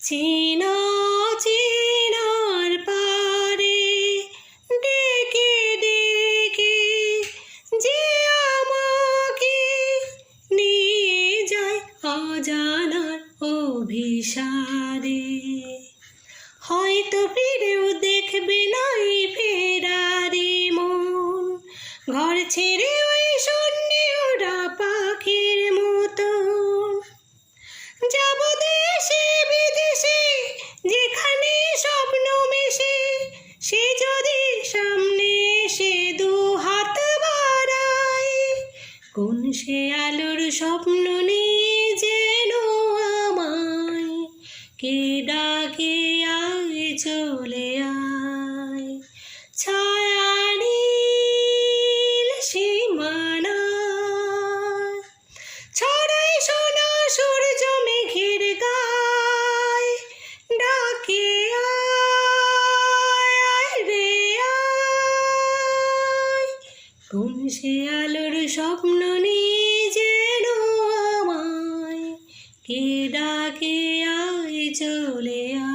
চেনা চেনার পারে ডেকে ডেকে যে আমাকে নিয়ে যায় অজানার অভিসারে। হয়তো ফিরেও দেখবে নাই ফেরারে মন, ঘর ছেড়ে ওই শূন্যে ওরা পাখির মতো। যাব দেশে বিদেশে যেখানে স্বপ্ন মেশে, সে যদি সামনে এসে দু হাত বাড়ায়, কোন সে আলোর স্বপ্ন নিয়ে যেন আমায় কে ডাকে আয় চলে আয়। ছায়া নীল সীমানা ছড়াই সোনা সূর্য মেঘের গায়, ডাকে আয় আয় রে আয়। কোন সে আলোর স্বপ্ন নিয়ে যেন আমায় কে ডাকে আয় চলে আয়।